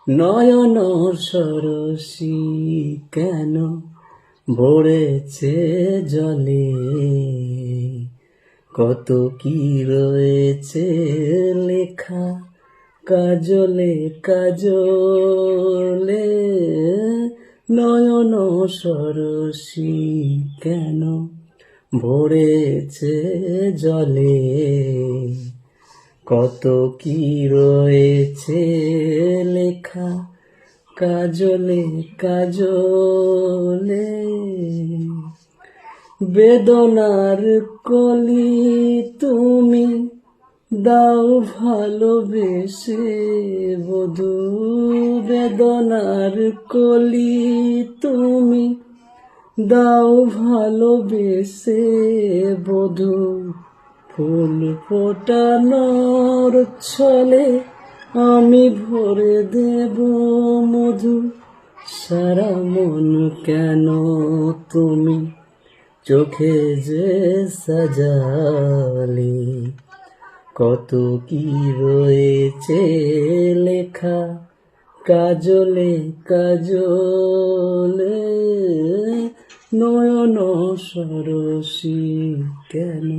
নয়ন সরসী কেন ভরেছে জলে, কত কি রয়েছে লেখা কাজলে কাজলে। নয়ন সরসী কেন ভরেছে জলে, কত কি রয়েছে লেখা কাজলে কাজলে। বেদনার কলি তুমি দাও ভালোবেসে বধূ, বেদনার কলি তুমি দাও ভালোবেসে বধূ। ফুল ফোটানোর ছলে আমি ভরে দেব মধু, সারা মন কেন তুমি চোখে যে সাজালে, কত কি রয়েছে লেখা কাজলে কাজলে। নয়ন সরসী কেন